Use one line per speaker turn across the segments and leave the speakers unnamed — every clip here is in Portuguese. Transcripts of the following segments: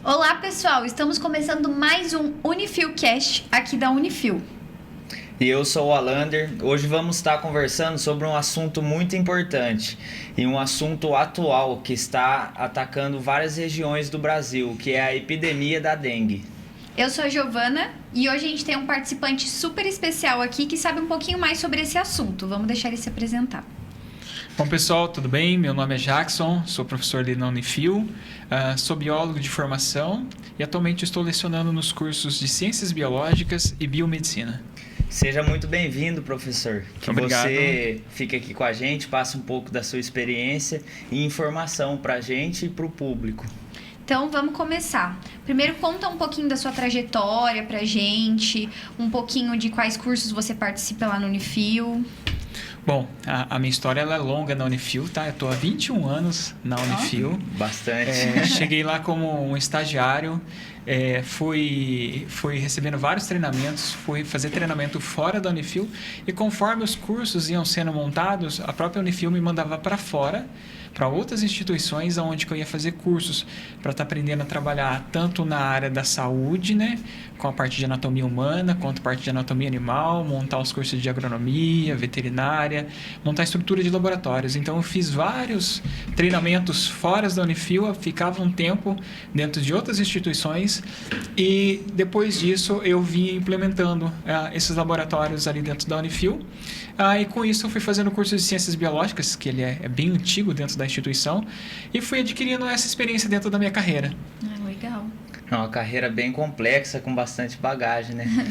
Olá, pessoal! Estamos começando mais um UnifilCast aqui da Unifil.
E eu sou o Alander. Hoje vamos estar conversando sobre um assunto muito importante e um assunto atual que está atacando várias regiões do Brasil, que é a epidemia da dengue.
Eu sou a Giovana e hoje a gente tem um participante super especial aqui que sabe um pouquinho mais sobre esse assunto. Vamos deixar ele se apresentar.
Bom, pessoal, tudo bem? Meu nome é Jackson, sou professor ali na Unifil, sou biólogo de formação e atualmente estou lecionando nos cursos de Ciências Biológicas e Biomedicina.
Seja muito bem-vindo, professor. Que
Obrigado.
Você fique aqui com a gente, passe um pouco da sua experiência e informação para a gente e para o público.
Então, vamos começar. Primeiro, conta um pouquinho da sua trajetória pra gente, um pouquinho de quais cursos você participa lá no Unifil.
Bom, a minha história ela é longa na Unifil, tá? Eu estou há 21 anos na Unifil.
Bastante.
Cheguei lá como um estagiário, fui recebendo vários treinamentos, fui fazer treinamento fora da Unifil e conforme os cursos iam sendo montados, a própria Unifil me mandava para fora, para outras instituições onde eu ia fazer cursos para estar aprendendo a trabalhar tanto na área da saúde, né, com a parte de anatomia humana, quanto a parte de anatomia animal, montar os cursos de agronomia, veterinária, montar a estrutura de laboratórios. Então eu fiz vários treinamentos fora da Unifil, ficava um tempo dentro de outras instituições e depois disso eu vim implementando esses laboratórios ali dentro da Unifil. E com isso eu fui fazendo o curso de Ciências Biológicas, que ele é bem antigo dentro da instituição, e fui adquirindo essa experiência dentro da minha carreira.
Legal.
É uma carreira bem complexa, com bastante bagagem, né?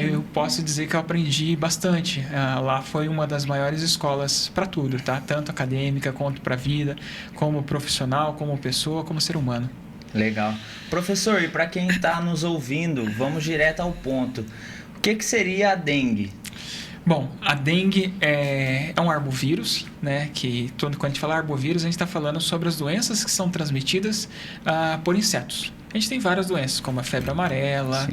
Eu posso dizer que eu aprendi bastante. Lá foi uma das maiores escolas para tudo, tá? Tanto acadêmica, quanto para a vida, como profissional, como pessoa, como ser humano.
Legal. Professor, e para quem está nos ouvindo, vamos direto ao ponto. O que seria a dengue?
Bom, a dengue é um arbovírus, né? Quando a gente fala arbovírus, a gente está falando sobre as doenças que são transmitidas por insetos. A gente tem várias doenças, como a febre amarela.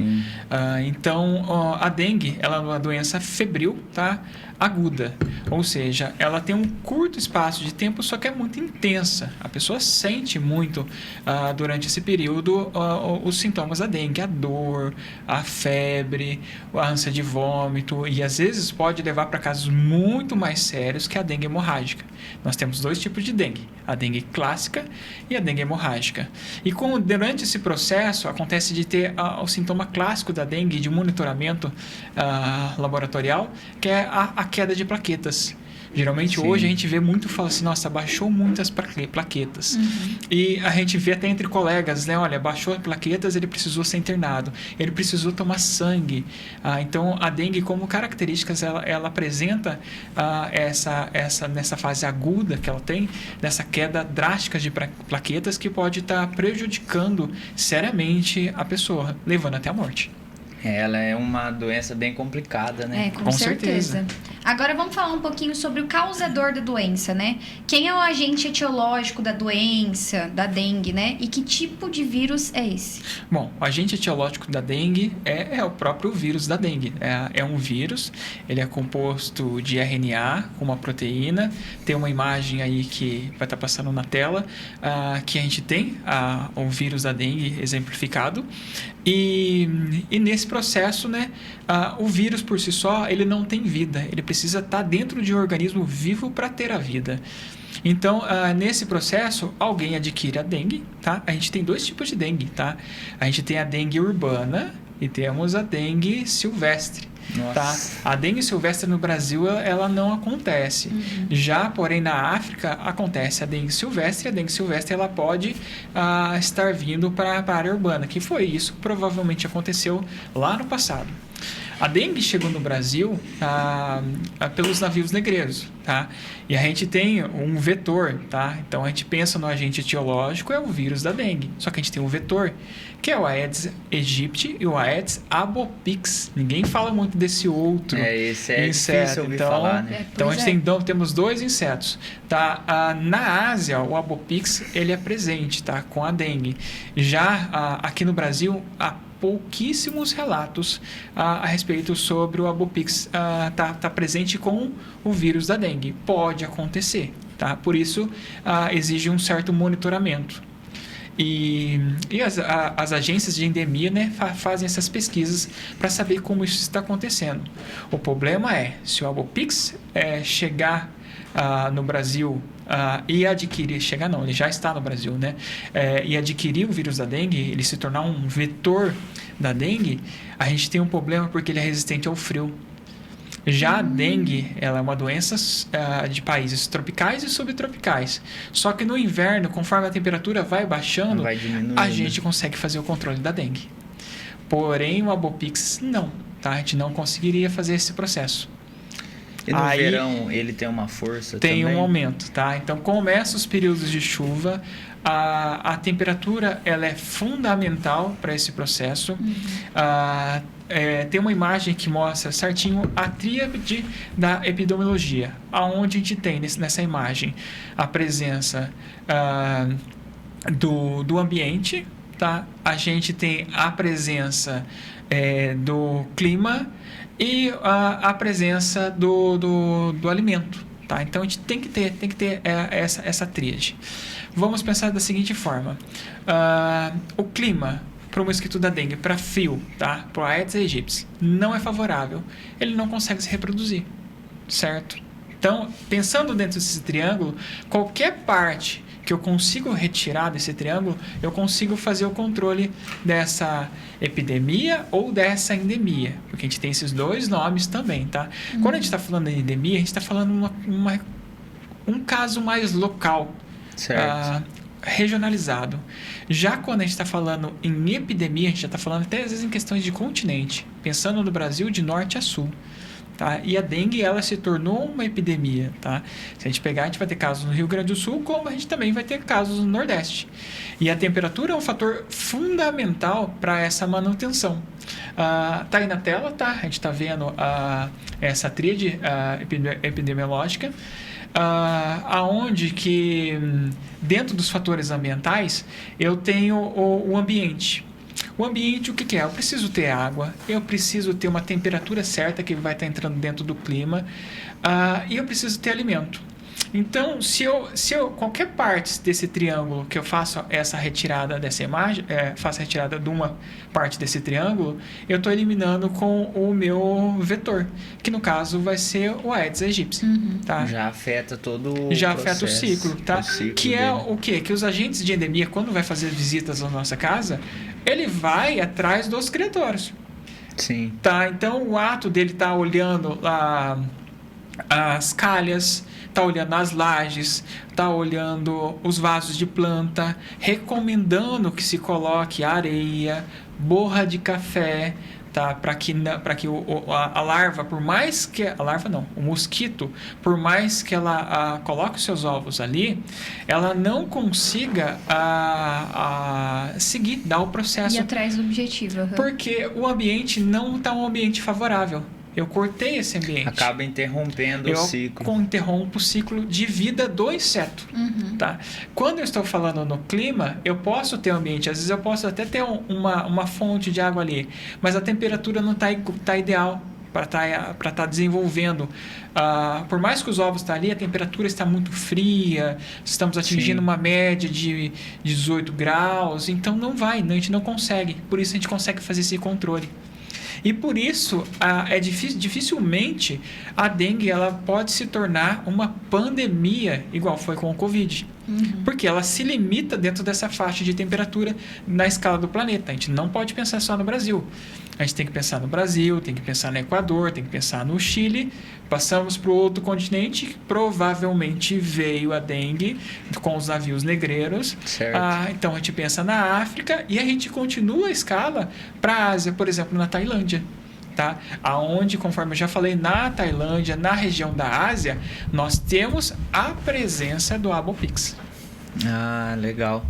Então, a dengue ela é uma doença febril, tá? Aguda. Ou seja, ela tem um curto espaço de tempo, só que é muito intensa. A pessoa sente muito durante esse período os sintomas da dengue. A dor, a febre, a ânsia de vômito. E às vezes pode levar para casos muito mais sérios que a dengue hemorrágica. Nós temos dois tipos de dengue. A dengue clássica e a dengue hemorrágica. E durante esse processo acontece de ter o sintoma clássico da dengue de monitoramento laboratorial, que é a queda de plaquetas. Geralmente hoje a gente vê muito, fala assim, nossa, baixou muitas plaquetas. E a gente vê até entre colegas, né? Olha, baixou as plaquetas, ele precisou ser internado, ele precisou tomar sangue. Então, a dengue, como características, ela apresenta nessa fase aguda que ela tem, dessa queda drástica de plaquetas que pode estar prejudicando seriamente a pessoa, levando até a morte.
Ela é uma doença bem complicada, né?
Com certeza. Agora vamos falar um pouquinho sobre o causador da doença, né? Quem é o agente etiológico da doença, da dengue, né? E que tipo de vírus é esse?
Bom, o agente etiológico da dengue é o próprio vírus da dengue. É um vírus, ele é composto de RNA com uma proteína. Tem uma imagem aí que vai estar passando na tela, que a gente tem o vírus da dengue exemplificado. E nesse processo, né, o vírus por si só, ele não tem vida. Ele precisa estar dentro de um organismo vivo para ter a vida. Então, nesse processo, alguém adquire a dengue, tá? A gente tem dois tipos de dengue, tá? A gente tem a dengue urbana e temos a dengue silvestre. Tá? A dengue silvestre no Brasil ela não acontece. Já, porém, na África acontece a dengue silvestre. A dengue silvestre ela pode estar vindo para a área urbana, que foi isso que provavelmente aconteceu lá no passado. A dengue chegou no Brasil pelos navios negreiros, tá? E a gente tem um vetor, tá? Então a gente pensa no agente etiológico, é o vírus da dengue. Só que a gente tem um vetor, que é o Aedes aegypti e o Aedes albopix. Ninguém fala muito desse outro
esse é
inseto.
Difícil ouvir falar, né?
Então a gente temos dois insetos, tá? Na Ásia, o albopix ele é presente, tá? Com a dengue. Já aqui no Brasil, pouquíssimos relatos a respeito sobre o albopix tá presente com o vírus da dengue. Pode acontecer, tá? Por isso exige um certo monitoramento. E as agências de endemia, né, fazem essas pesquisas para saber como isso está acontecendo. O problema é, se o Albopix chegar no Brasil e adquirir, chegar não, ele já está no Brasil, né, e adquirir o vírus da dengue, ele se tornar um vetor da dengue, a gente tem um problema porque ele é resistente ao frio. Já a dengue, ela é uma doença de países tropicais e subtropicais. Só que no inverno, conforme a temperatura vai baixando, a gente consegue fazer o controle da dengue. Porém, o Albopix não, tá? A gente não conseguiria fazer esse processo.
E no verão ele tem uma força
tem
também?
Um aumento, tá? Então, começa os períodos de chuva, a temperatura ela é fundamental para esse processo. Tem uma imagem que mostra certinho a tríade da epidemiologia, aonde a gente tem nessa imagem a presença do ambiente, tá? A gente tem a presença do clima e a presença do alimento, tá? Então a gente tem que ter essa tríade. Vamos pensar da seguinte forma: o clima para o mosquito da dengue, para frio, tá? Para o Aedes aegypti, não é favorável. Ele não consegue se reproduzir, certo? Então, pensando dentro desse triângulo, qualquer parte que eu consigo retirar desse triângulo, eu consigo fazer o controle dessa epidemia ou dessa endemia, porque a gente tem esses dois nomes também, tá? Quando a gente está falando de endemia, a gente está falando um caso mais local,
certo.
Regionalizado. Já quando a gente está falando em epidemia, a gente já está falando até às vezes em questões de continente, pensando no Brasil de norte a sul. Tá? E a dengue, ela se tornou uma epidemia, tá? Se a gente pegar, a gente vai ter casos no Rio Grande do Sul, como a gente também vai ter casos no Nordeste. E a temperatura é um fator fundamental para essa manutenção. Tá aí na tela, tá? A gente está vendo essa tríade epidemiológica, aonde que dentro dos fatores ambientais eu tenho o ambiente. O ambiente, o que é? Eu preciso ter água, eu preciso ter uma temperatura certa que vai estar entrando dentro do clima, e eu preciso ter alimento. Então, se eu qualquer parte desse triângulo que eu faço essa retirada dessa imagem, faço a retirada de uma parte desse triângulo, eu estou eliminando com o meu vetor, que no caso vai ser o Aedes aegypti. Tá?
Já afeta todo o
Já
processo,
afeta o ciclo, tá?
O ciclo
que
dele.
é o quê? Que os agentes de endemia, quando vai fazer visitas na nossa casa, ele vai atrás dos criatórios.
Sim.
Tá? Então, o ato dele estar olhando as calhas, está olhando as lajes, está olhando os vasos de planta, recomendando que se coloque areia, borra de café, tá? Para que a larva, por mais que a larva não, o mosquito, por mais que ela coloque os seus ovos ali, ela não consiga seguir, dar o processo.
E atrás do objetivo.
Porque o ambiente não está um ambiente favorável. Eu cortei esse ambiente.
Acaba interrompendo o ciclo.
Eu interrompo o ciclo de vida do inseto. Tá? Quando eu estou falando no clima, eu posso ter um ambiente. Às vezes eu posso até ter uma fonte de água ali, mas a temperatura não está ideal para estar desenvolvendo. Por mais que os ovos estão ali, a temperatura está muito fria, estamos atingindo uma média de 18 graus, então não vai, a gente não consegue. Por isso a gente consegue fazer esse controle. E por isso, dificilmente a dengue ela pode se tornar uma pandemia, igual foi com o Covid. Porque ela se limita dentro dessa faixa de temperatura na escala do planeta. A gente não pode pensar só no Brasil. A gente tem que pensar no Brasil, tem que pensar no Equador, tem que pensar no Chile. Passamos para o outro continente, provavelmente veio a dengue com os navios negreiros. Então a gente pensa na África e a gente continua a escala para a Ásia, por exemplo, na Tailândia. Tá? Aonde, conforme eu já falei, na Tailândia, na região da Ásia, nós temos a presença do Albopix.
Legal.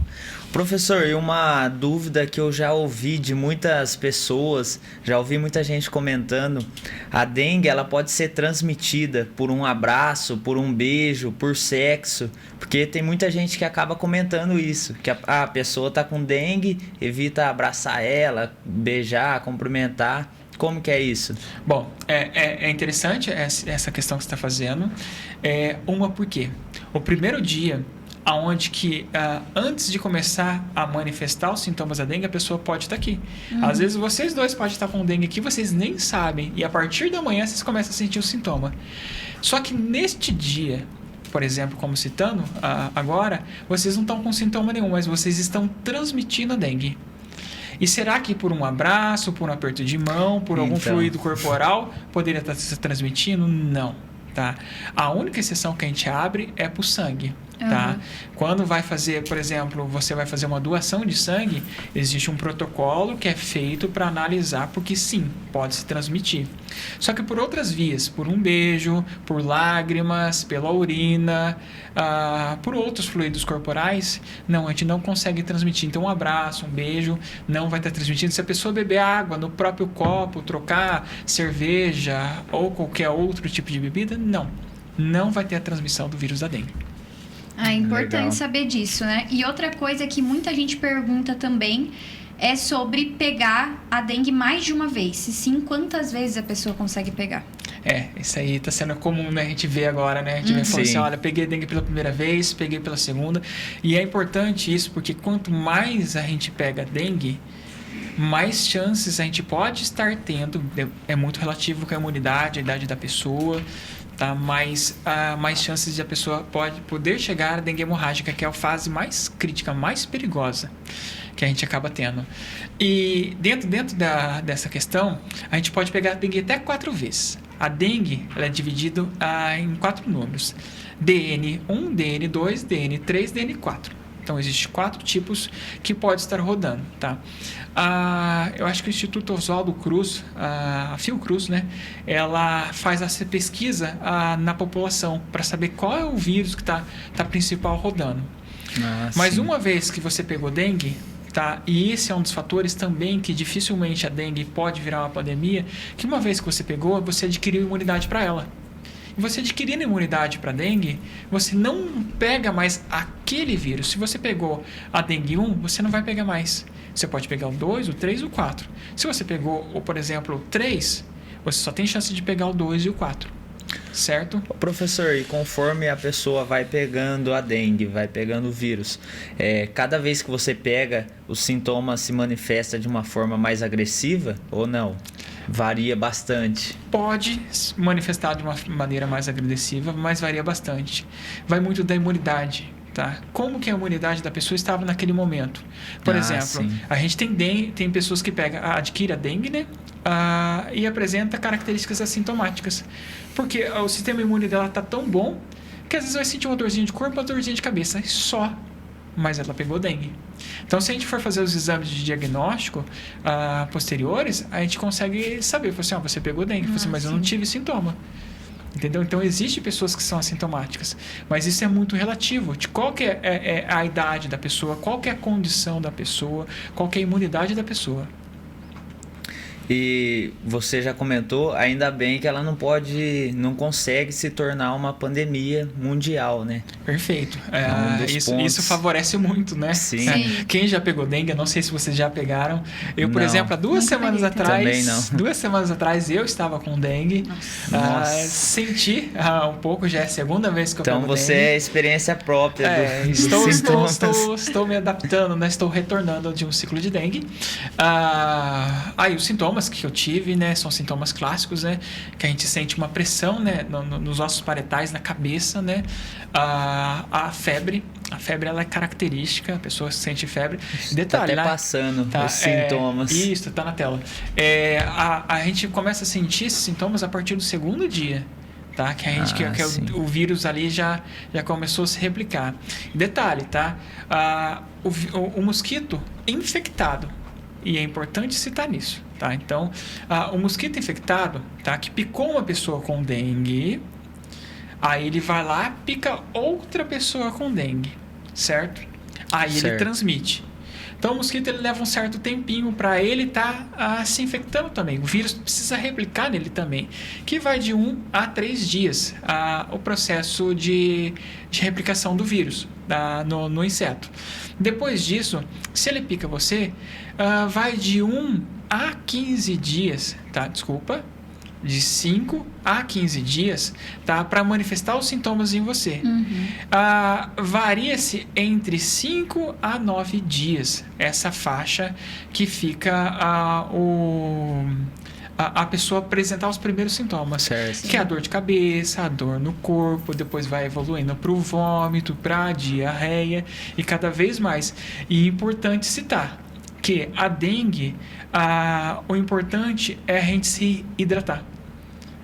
Professor, e uma dúvida que eu já ouvi de muitas pessoas, já ouvi muita gente comentando, a dengue ela pode ser transmitida por um abraço, por um beijo, por sexo, porque tem muita gente que acaba comentando isso, que a pessoa está com dengue, evita abraçar ela, beijar, cumprimentar. Como que é isso?
Bom, é interessante essa questão que você está fazendo. Por quê? O primeiro dia aonde que antes de começar a manifestar os sintomas da dengue, a pessoa pode estar aqui. Às vezes vocês dois podem estar com dengue aqui, vocês nem sabem, e a partir da manhã vocês começam a sentir o sintoma. Só que neste dia, por exemplo, como citando agora, vocês não estão com sintoma nenhum, mas vocês estão transmitindo a dengue. E será que por um abraço, por um aperto de mão, por algum fluido corporal, poderia estar se transmitindo? Não, tá? A única exceção que a gente abre é para o sangue. Tá? Quando vai fazer, por exemplo, você vai fazer uma doação de sangue, existe um protocolo que é feito para analisar, porque sim, pode se transmitir. Só que por outras vias, por um beijo, por lágrimas, pela urina, por outros fluidos corporais, não, a gente não consegue transmitir. Então um abraço, um beijo, não vai estar transmitindo. Se a pessoa beber água no próprio copo, trocar cerveja ou qualquer outro tipo de bebida, não vai ter a transmissão do vírus da dengue.
É importante
Legal.
saber disso, né? E outra coisa que muita gente pergunta também é sobre pegar a dengue mais de uma vez. Se sim, quantas vezes a pessoa consegue pegar?
Isso aí tá sendo comum, né? A gente vê agora, né? A gente vê falando assim, olha, peguei dengue pela primeira vez, peguei pela segunda. E é importante isso, porque quanto mais a gente pega dengue, mais chances a gente pode estar tendo. É muito relativo com a imunidade, a idade da pessoa, tá? Mais chances de a pessoa poder chegar à dengue hemorrágica, que é a fase mais crítica, mais perigosa que a gente acaba tendo. E dentro dessa questão, a gente pode pegar a dengue até 4 vezes. A dengue ela é dividida em 4 números: DN1, DN2, DN3, DN4. Então, existem 4 tipos que pode estar rodando, tá? Eu acho que o Instituto Oswaldo Cruz, a Fiocruz, né? Ela faz essa pesquisa na população para saber qual é o vírus que está principal rodando. Mas uma vez que você pegou dengue, tá? E esse é um dos fatores também que dificilmente a dengue pode virar uma pandemia, que uma vez que você pegou, você adquiriu imunidade para ela. E você adquirindo imunidade para dengue, você não pega mais aquele vírus. Se você pegou a dengue 1, você não vai pegar mais. Você pode pegar o 2, o 3 e o 4. Se você pegou, por exemplo, o 3, você só tem chance de pegar o 2 e o 4. Certo?
Professor, e conforme a pessoa vai pegando a dengue, vai pegando o vírus, cada vez que você pega, os sintomas se manifestam de uma forma mais agressiva ou não? Varia bastante.
Pode se manifestar de uma maneira mais agressiva, mas varia bastante. Vai muito da imunidade. Tá? Como que a imunidade da pessoa estava naquele momento? Por exemplo,
sim.
A gente tem pessoas que adquirem a dengue, né? E apresenta características assintomáticas. Porque o sistema imune dela está tão bom que às vezes vai sentir uma dorzinha de corpo, uma dorzinha de cabeça, só. Mas ela pegou dengue. Então, se a gente for fazer os exames de diagnóstico posteriores, a gente consegue saber. Assim, você pegou dengue, mas eu não tive sintoma. Entendeu? Então, existem pessoas que são assintomáticas, mas isso é muito relativo de qual que é a idade da pessoa, qual que é a condição da pessoa, qual que é a imunidade da pessoa.
E você já comentou, ainda bem que ela não consegue se tornar uma pandemia mundial, né?
Perfeito. Isso favorece muito, né?
Sim.
Sim.
Quem já pegou dengue, eu não sei se vocês já pegaram. Eu, por
Não.
exemplo, há 2 semanas atrás...
Também não.
2 semanas atrás eu estava com dengue.
Nossa.
Senti um pouco, já é a segunda vez que eu
Então
pego
você
dengue.
é experiência própria dos sintomas.
Estou me adaptando, né? Estou retornando de um ciclo de dengue. Aí os sintomas que eu tive, né, são sintomas clássicos, né, que a gente sente uma pressão, né, nos ossos parietais, na cabeça, né, a febre ela é característica, a pessoa sente febre. Detalhe,
tá até passando os sintomas.
Isso, tá na tela. A gente começa a sentir esses sintomas a partir do 2º dia. Tá? Que a gente o vírus ali já começou a se replicar. Detalhe, tá? O mosquito infectado, e é importante citar nisso, tá? Então, o mosquito infectado, tá? Que picou uma pessoa com dengue, aí ele vai lá, pica outra pessoa com dengue, certo? Aí ele transmite. Então, o mosquito ele leva um certo tempinho para ele estar se infectando também. O vírus precisa replicar nele também, que vai de 1 a 3 dias o processo de replicação do vírus no inseto. Depois disso, se ele pica você, vai de 1 a 15 dias, tá? Desculpa. de 5 a 15 dias, tá? Para manifestar os sintomas em você. Varia-se entre 5 a 9 dias essa faixa que fica a pessoa apresentar os primeiros sintomas,
Certo.
que é a dor de cabeça, a dor no corpo, depois vai evoluindo para o vômito, para a diarreia e cada vez mais. E é importante citar que a dengue, o importante é a gente se hidratar.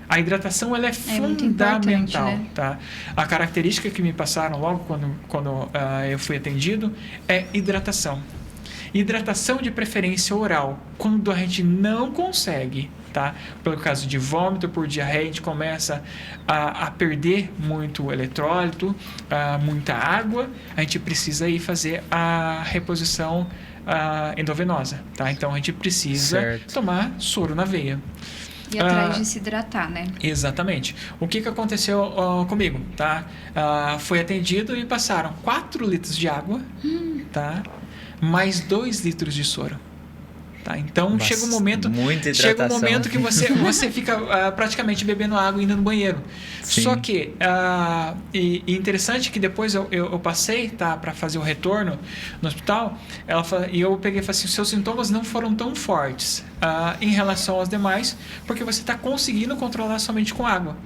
A hidratação ela é
muito
fundamental,
importante, né?
tá? A característica que me passaram logo quando eu fui atendido é hidratação. Hidratação de preferência oral. Quando a gente não consegue, tá? Pelo caso de vômito por diarreia, a gente começa a perder muito eletrólito, muita água, a gente precisa ir fazer a reposição endovenosa, tá? Então a gente precisa tomar soro na veia.
E atrás de se hidratar, né?
Exatamente. O que aconteceu comigo, tá? Foi atendido e passaram 4 litros de água, tá? Mais 2 litros de soro. Tá? Então chega um momento que você fica praticamente bebendo água indo no banheiro.
Sim.
Só que e interessante que depois eu passei, tá, para fazer o retorno no hospital, e eu peguei e falei assim: seus sintomas não foram tão fortes em relação aos demais, porque você está conseguindo controlar somente com água.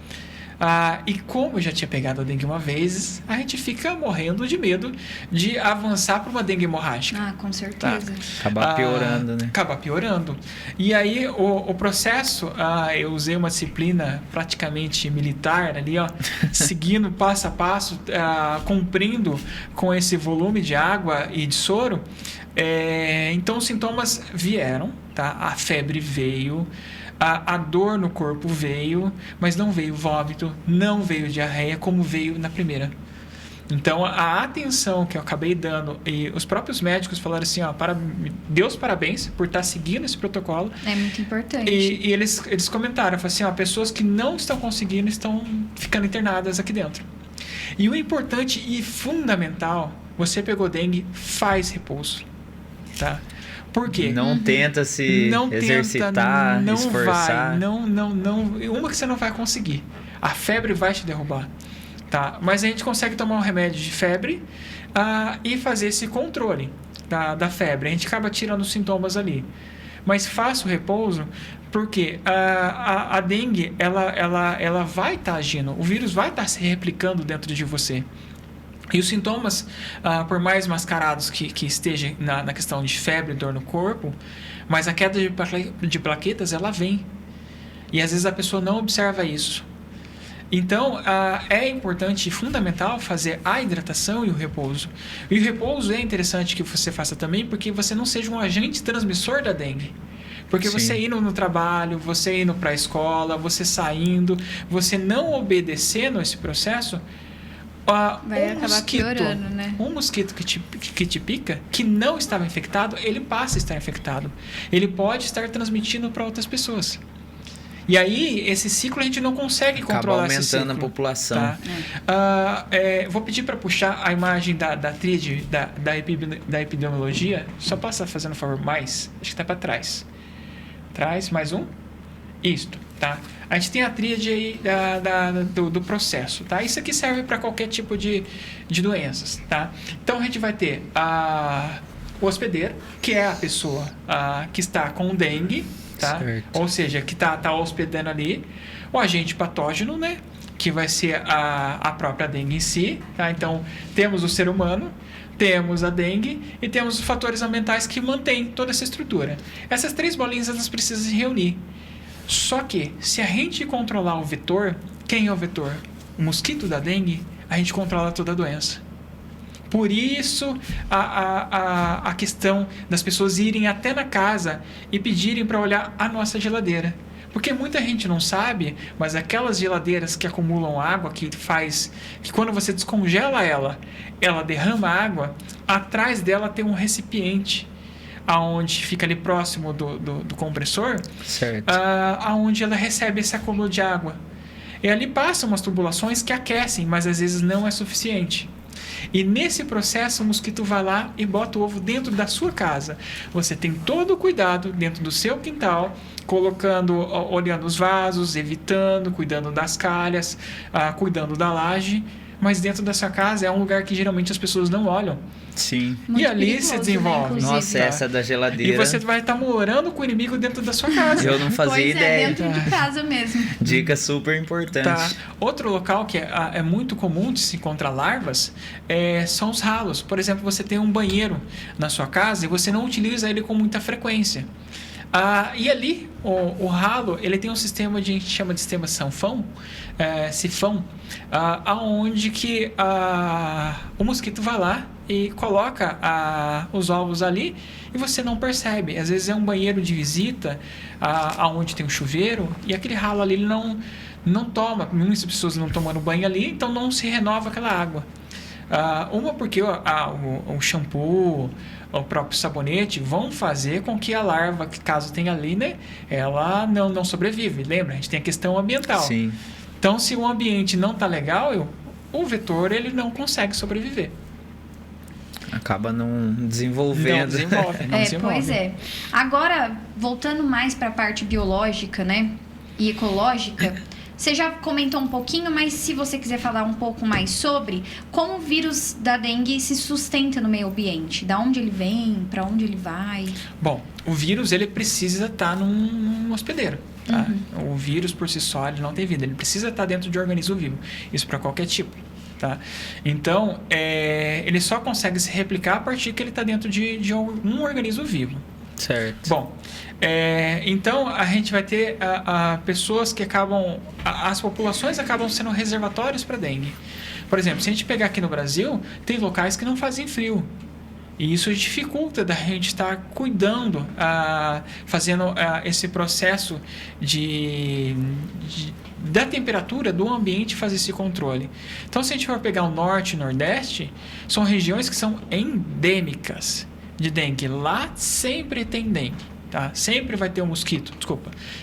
E como eu já tinha pegado a dengue uma vez, a gente fica morrendo de medo de avançar para uma dengue hemorrágica.
Com certeza.
Acabar piorando, né?
Acabar piorando. E aí, o processo, eu usei uma disciplina praticamente militar ali, ó, seguindo passo a passo, cumprindo com esse volume de água e de soro. Então, os sintomas vieram, tá? A febre veio, a dor no corpo veio, mas não veio vômito, não veio diarreia, como veio na primeira. Então, a atenção que eu acabei dando, e os próprios médicos falaram assim, Deus parabéns por estar seguindo esse protocolo.
É muito importante.
E eles comentaram, falaram assim, pessoas que não estão conseguindo estão ficando internadas aqui dentro. E o importante e fundamental, você pegou dengue, faz repouso, tá? Por quê?
Não tenta se exercitar,
não
esforçar.
Uma que você não vai conseguir. A febre vai te derrubar. Tá? Mas a gente consegue tomar um remédio de febre e fazer esse controle da febre. A gente acaba tirando os sintomas ali. Mas faça o repouso porque a dengue ela vai estar agindo. O vírus vai estar se replicando dentro de você. E os sintomas, por mais mascarados que estejam na questão de febre, dor no corpo, mas a queda de plaquetas, ela vem. E às vezes a pessoa não observa isso. Então, é importante e fundamental fazer a hidratação e o repouso. E o repouso é interessante que você faça também, porque você não seja um agente transmissor da dengue. Porque
Sim.
Você indo no trabalho, você indo para a escola, você saindo, você não obedecendo esse processo,
vai acabar piorando, né?
Um mosquito que te pica, que não estava infectado, ele passa a estar infectado. Ele pode estar transmitindo para outras pessoas. E aí, esse ciclo a gente não consegue controlar. Acaba
aumentando a população.
Tá? Vou pedir para puxar a imagem da tríade da epidemiologia. Só passa fazendo um favor mais. Acho que está para trás. Traz mais um. Isto, tá? A gente tem a tríade aí do processo, tá? Isso aqui serve para qualquer tipo de doenças, tá? Então, a gente vai ter o hospedeiro, que é a pessoa que está com dengue, tá? Ou seja, que tá hospedando ali. O agente patógeno, né? Que vai ser a própria dengue em si, tá? Então, temos o ser humano, temos a dengue e temos os fatores ambientais que mantêm toda essa estrutura. Essas 3 bolinhas, elas precisam se reunir. Só que, se a gente controlar o vetor, quem é o vetor? O mosquito da dengue, a gente controla toda a doença. Por isso, a questão das pessoas irem até na casa e pedirem para olhar a nossa geladeira. Porque muita gente não sabe, mas aquelas geladeiras que acumulam água, que quando você descongela ela derrama água, atrás dela tem um recipiente, aonde fica ali próximo do compressor, aonde ela recebe esse acúmulo de água. E ali passam umas tubulações que aquecem, mas às vezes não é suficiente. E nesse processo, o mosquito vai lá e bota o ovo dentro da sua casa. Você tem todo o cuidado dentro do seu quintal, colocando, olhando os vasos, evitando, cuidando das calhas, cuidando da laje. Mas dentro da sua casa é um lugar que geralmente as pessoas não olham.
Sim.
Muito
e ali
perigoso,
se desenvolve.
né,
Nossa, essa da geladeira.
E você vai estar morando com o inimigo dentro da sua casa.
Eu não fazia
Pois
ideia.
é, dentro de casa mesmo.
Dica super importante.
Tá. Outro local que é muito comum de se encontrar larvas são os ralos. Por exemplo, você tem um banheiro na sua casa e você não utiliza ele com muita frequência. E ali, o ralo, ele tem um sistema a gente chama de sistema sifão, aonde que o mosquito vai lá e coloca os ovos ali e você não percebe. Às vezes é um banheiro de visita, aonde tem um chuveiro, e aquele ralo ali ele não toma, muitas pessoas não tomando banho ali, então não se renova aquela água. Uma porque o shampoo, o próprio sabonete vão fazer com que a larva, que caso tenha ali, né, ela não sobrevive. Lembra? A gente tem a questão ambiental.
Sim.
Então, se o ambiente não está legal, o vetor ele não consegue sobreviver.
Acaba não desenvolvendo.
Não desenvolve.
Pois é. Agora, voltando mais para a parte biológica, né, e ecológica, você já comentou um pouquinho, mas se você quiser falar um pouco mais sobre como o vírus da dengue se sustenta no meio ambiente, da onde ele vem, para onde ele vai.
Bom, o vírus ele precisa estar num hospedeiro. Tá? O vírus por si só ele não tem vida, ele precisa estar dentro de organismo vivo. Isso para qualquer tipo. Tá? Então, ele só consegue se replicar a partir que ele está dentro de um organismo vivo.
Certo.
Bom, então a gente vai ter pessoas que as populações acabam sendo reservatórios para dengue. Por exemplo, se a gente pegar aqui no Brasil, tem locais que não fazem frio. E isso dificulta da gente estar cuidando, fazendo esse processo da temperatura do ambiente, fazer esse controle. Então, se a gente for pegar o norte e o nordeste, são regiões que são endêmicas de dengue. Lá sempre tem dengue. Tá? Sempre vai ter um mosquito,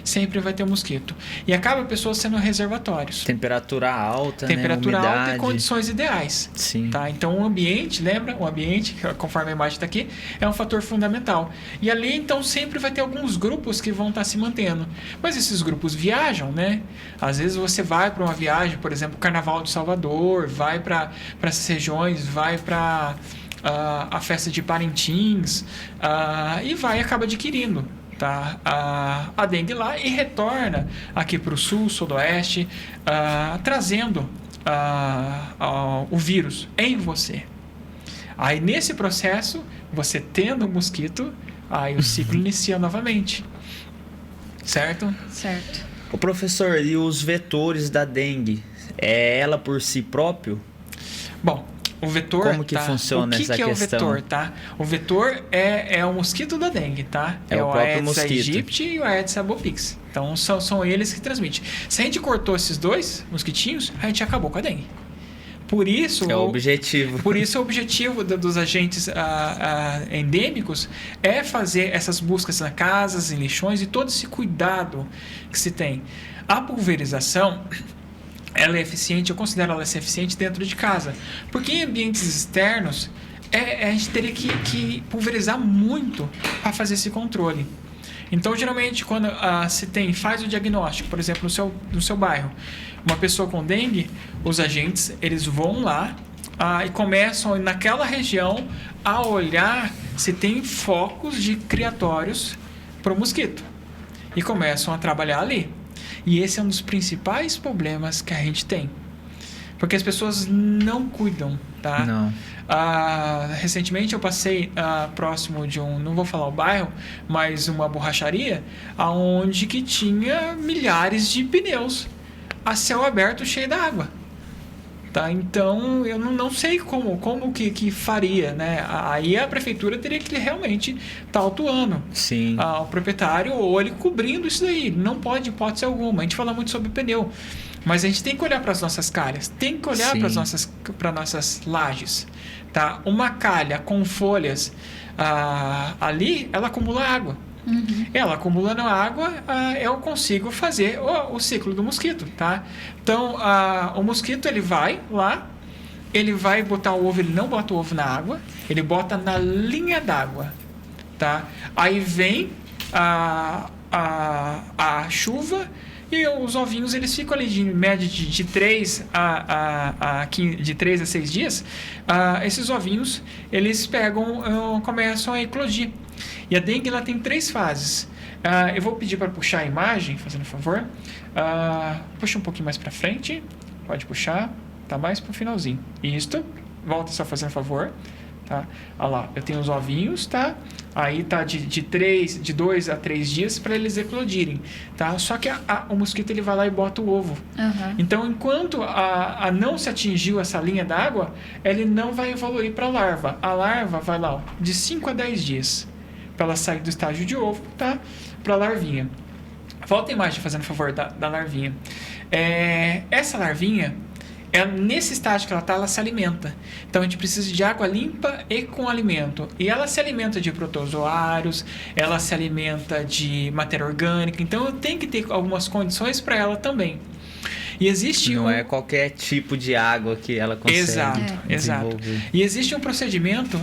sempre vai ter um mosquito. E acaba pessoas sendo reservatórios.
Temperatura alta,
temperatura
né?
alta e condições ideais.
Sim.
Tá? Então o ambiente, lembra? O ambiente, conforme a imagem está aqui, é um fator fundamental. E ali, então, sempre vai ter alguns grupos que vão estar se mantendo. Mas esses grupos viajam, né? Às vezes você vai para uma viagem, por exemplo, Carnaval de Salvador, vai para essas regiões, vai para a festa de Parintins, e acaba adquirindo, tá, a dengue lá e retorna aqui para o sul, sudoeste, trazendo o vírus em você. Aí nesse processo, você tendo o mosquito, aí o ciclo inicia novamente. Certo?
Certo.
O professor, e os vetores da dengue? É ela por si próprio?
Bom, o vetor,
como que funciona essa questão?
O que é o vetor, tá? O vetor é o mosquito da dengue, tá?
É o próprio
Aedes
mosquito.
aegypti e o Aedes albopix. Então, são eles que transmitem. Se a gente cortou esses dois mosquitinhos, a gente acabou com a dengue. Por isso...
É o objetivo.
Por isso, o objetivo dos agentes endêmicos é fazer essas buscas nas casas, em lixões e todo esse cuidado que se tem. A pulverização... ela é eficiente, eu considero ela ser eficiente dentro de casa. Porque em ambientes externos, a gente teria que pulverizar muito para fazer esse controle. Então, geralmente, quando faz o diagnóstico, por exemplo, no seu bairro, uma pessoa com dengue, os agentes eles vão lá e começam, naquela região, a olhar se tem focos de criatórios para o mosquito. E começam a trabalhar ali. E esse é um dos principais problemas que a gente tem. Porque as pessoas não cuidam, tá?
Não.
Recentemente eu passei próximo de não vou falar o bairro, mas uma borracharia, onde que tinha milhares de pneus a céu aberto cheio d'água. Tá? Então, eu não sei como que faria, né? Aí a prefeitura teria que realmente estar atuando.
Sim.
O proprietário ou ele cobrindo isso daí. Não pode, hipótese alguma. A gente fala muito sobre pneu, mas a gente tem que olhar para as nossas calhas, tem que olhar para nossas lajes. Tá? Uma calha com folhas ali, ela acumula água.
Uhum.
Ela acumulando água, eu consigo fazer o ciclo do mosquito, tá? Então, o mosquito ele vai lá ele vai botar o ovo, ele não bota o ovo na água, ele bota na linha d'água, tá? Aí vem a chuva e os ovinhos, eles ficam ali de média de 3 a 6 dias. Esses ovinhos, eles começam a eclodir. E a dengue, ela tem 3 fases. Eu vou pedir para puxar a imagem, fazendo favor. Puxa um pouquinho mais para frente. Pode puxar. Tá mais para o finalzinho. Isto. Volta só fazendo favor. Tá? Olha lá, eu tenho os ovinhos, tá? Aí tá de 2 a 3 dias para eles eclodirem, tá? Só que o mosquito, ele vai lá e bota o ovo.
Uhum.
Então, enquanto não se atingiu essa linha d'água, ele não vai evoluir para a larva. A larva vai lá, ó, de 5 a 10 dias para ela sair do estágio de ovo, tá? Para a larvinha. Volta a imagem, fazendo favor, da larvinha. Essa larvinha, nesse estágio que ela está, ela se alimenta. Então, a gente precisa de água limpa e com alimento. E ela se alimenta de protozoários, ela se alimenta de matéria orgânica. Então, eu tenho que ter algumas condições para ela também. E existe
Não é qualquer tipo de água que ela consegue
Exato. E existe um procedimento,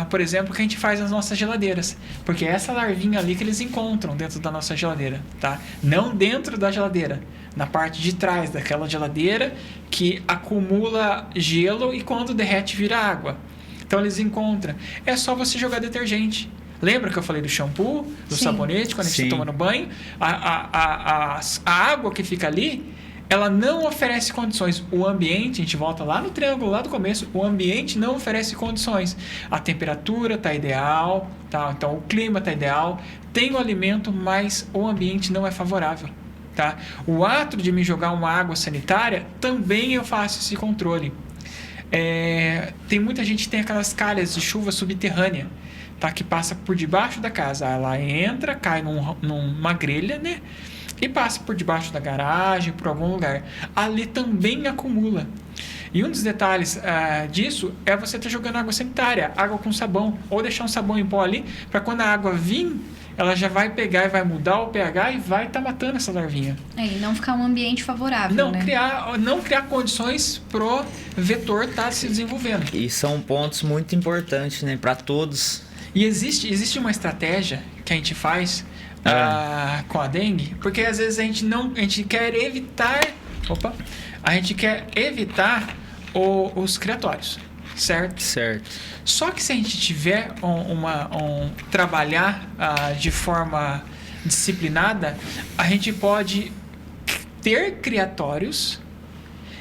por exemplo, que a gente faz nas nossas geladeiras. Porque é essa larvinha ali que eles encontram dentro da nossa geladeira, tá? Não dentro da geladeira. Na parte de trás daquela geladeira que acumula gelo e quando derrete vira água. Então eles encontram. É só você jogar detergente. Lembra que eu falei do shampoo, do sabonete, quando a gente está tomando banho? A água que fica ali, ela não oferece condições. O ambiente, a gente volta lá no triângulo, lá do começo, o ambiente não oferece condições. A temperatura está ideal, tá? Então o clima está ideal, tem o alimento, mas o ambiente não é favorável. Tá? O ato de me jogar uma água sanitária, também eu faço esse controle. Tem muita gente que tem aquelas calhas de chuva subterrânea, tá? Que passa por debaixo da casa. Ela entra, cai numa grelha, né? E passa por debaixo da garagem, por algum lugar. Ali também acumula. E um dos detalhes disso é você estar jogando água sanitária, água com sabão, ou deixar um sabão em pó ali, para quando a água vir, ela já vai pegar e vai mudar o pH e vai estar matando essa larvinha.
E não ficar um ambiente favorável,
não criar condições pro vetor estar se desenvolvendo.
E são pontos muito importantes, né, para todos.
E existe uma estratégia que a gente faz com a dengue, porque às vezes a gente quer evitar os criatórios, certo? Só que se a gente tiver trabalhar de forma disciplinada, a gente pode ter criatórios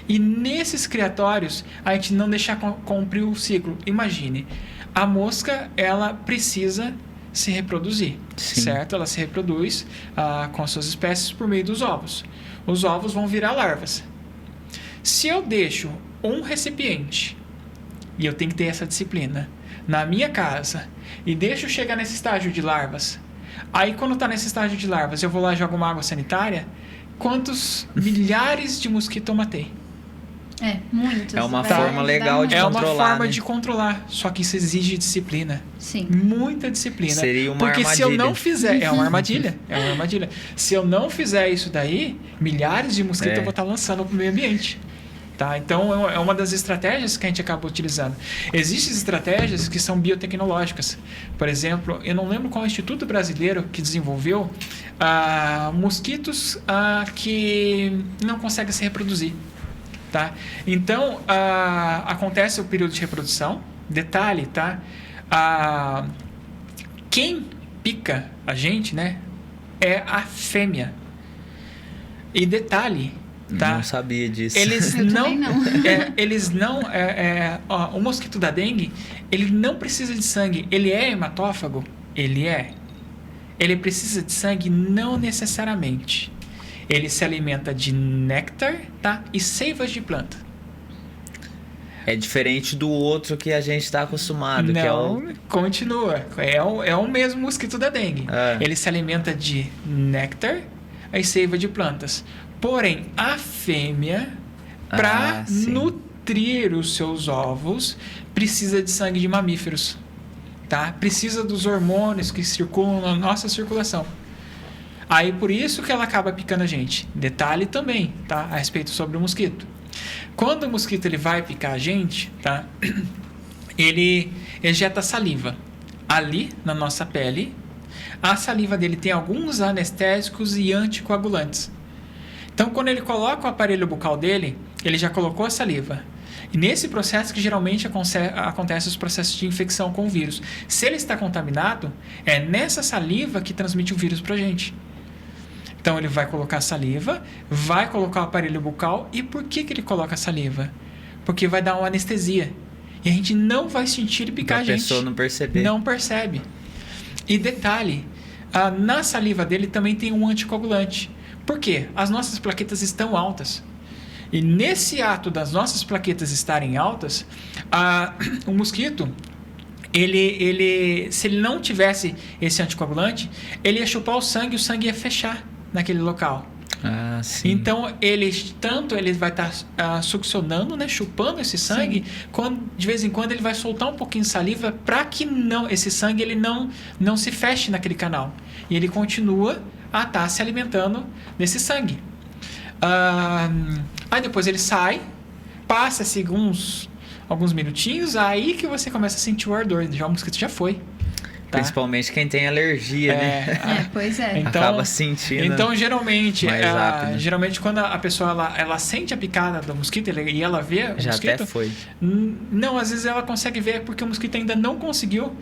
e nesses criatórios a gente não deixar cumprir o ciclo. Imagine, a mosca, ela precisa se reproduzir, certo? Ela se reproduz com as suas espécies por meio dos ovos. Os ovos vão virar larvas. Se eu deixo um recipiente, e eu tenho que ter essa disciplina, na minha casa, e deixo chegar nesse estágio de larvas, aí quando está nesse estágio de larvas, eu vou lá e jogo uma água sanitária, quantos milhares de mosquitos eu matei?
Muitos.
É uma forma legal de controlar.
É uma forma de controlar, só que isso exige disciplina.
Sim.
Muita disciplina.
Seria uma
Porque
armadilha.
se eu não fizer... É uma armadilha. Se eu não fizer isso daí, milhares de mosquitos eu vou estar lançando para o meio ambiente. Tá? Então, é uma das estratégias que a gente acaba utilizando. Existem estratégias que são biotecnológicas. Por exemplo, eu não lembro qual instituto brasileiro que desenvolveu mosquitos que não conseguem se reproduzir. Tá? Então, acontece o período de reprodução. Detalhe, tá? Quem pica a gente, né, é a fêmea. E detalhe, tá?
Não sabia disso.
Eles não. O mosquito da dengue, ele não precisa de sangue. Ele é hematófago? Ele é. Ele precisa de sangue? Não necessariamente. Ele se alimenta de néctar, tá? E seivas de planta.
É diferente do outro que a gente está acostumado.
Não, continua. É o mesmo mosquito da dengue. Ele se alimenta de néctar e seiva de plantas. Porém, a fêmea, para nutrir os seus ovos, precisa de sangue de mamíferos. Tá? Precisa dos hormônios que circulam na nossa circulação. Aí por isso que ela acaba picando a gente. Detalhe também, tá? A respeito sobre o mosquito. Quando o mosquito ele vai picar a gente, tá? Ele ejeta saliva ali na nossa pele. A saliva dele tem alguns anestésicos e anticoagulantes. Então, quando ele coloca o aparelho bucal dele, ele já colocou a saliva. E nesse processo que geralmente acontece os processos de infecção com o vírus. Se ele está contaminado, é nessa saliva que transmite o vírus para a gente. Então, ele vai colocar a saliva, vai colocar o aparelho bucal. E por que ele coloca a saliva? Porque vai dar uma anestesia. E a gente não vai sentir ele picar a gente.
A pessoa não perceber.
Não percebe. E detalhe, na saliva dele também tem um anticoagulante. Por quê? As nossas plaquetas estão altas. E nesse ato das nossas plaquetas estarem altas, o mosquito, se ele não tivesse esse anticoagulante, ele ia chupar o sangue ia fechar naquele local.
Ah, sim.
Então, ele vai estar succionando, né, chupando esse sangue, de vez em quando ele vai soltar um pouquinho de saliva para que esse sangue ele não se feche naquele canal. E ele continua a estar se alimentando desse sangue. Aí depois ele sai, passa-se alguns minutinhos, aí que você começa a sentir o ardor, o mosquito já foi. Tá?
Principalmente quem tem alergia, né?
Pois é.
Então,
acaba sentindo.
Então, geralmente quando a pessoa ela sente a picada do mosquito e ela vê o
já
mosquito...
até foi.
Não, às vezes ela consegue ver porque o mosquito ainda não conseguiu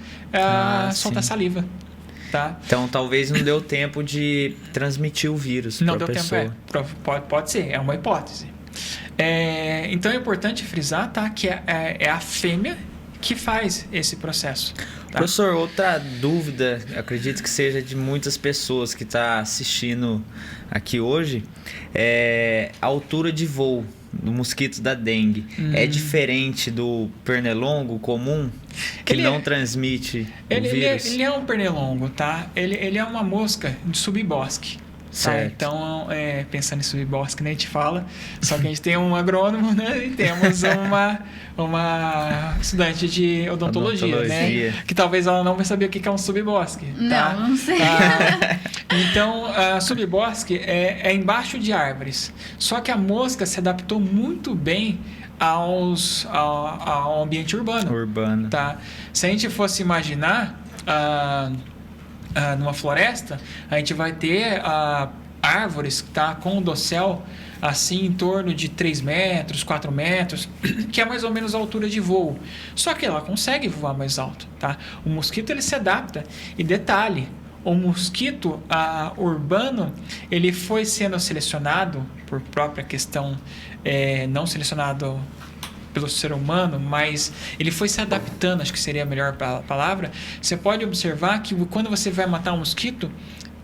soltar saliva. Tá?
Então, talvez não deu tempo de transmitir o vírus para a pessoa.
Não deu tempo, pode ser, é uma hipótese. Então, é importante frisar, tá, que é a fêmea que faz esse processo. Tá?
Professor, outra dúvida, acredito que seja de muitas pessoas que estão assistindo aqui hoje, é a altura de voo do mosquito da dengue. É diferente do pernilongo comum, que não transmite o vírus?
Ele é um pernilongo, tá? Ele é uma mosca de subbosque. Tá? Então, pensando em subbosque, né, a gente fala, só que a gente tem um agrônomo, né, e temos uma estudante de odontologia, né, que talvez ela não vai saber o que é um subbosque. Tá?
Não sei.
Então, subbosque é embaixo de árvores, só que a mosca se adaptou muito bem ao ambiente urbano. Tá? Se a gente fosse imaginar... numa floresta, a gente vai ter árvores, tá, com o dossel assim em torno de 3 metros, 4 metros, que é mais ou menos a altura de voo. Só que ela consegue voar mais alto. Tá? O mosquito ele se adapta. E detalhe, o mosquito urbano ele foi sendo selecionado por própria questão, não selecionado pelo ser humano, mas ele foi se adaptando, acho que seria a melhor palavra. Você pode observar que quando você vai matar um mosquito,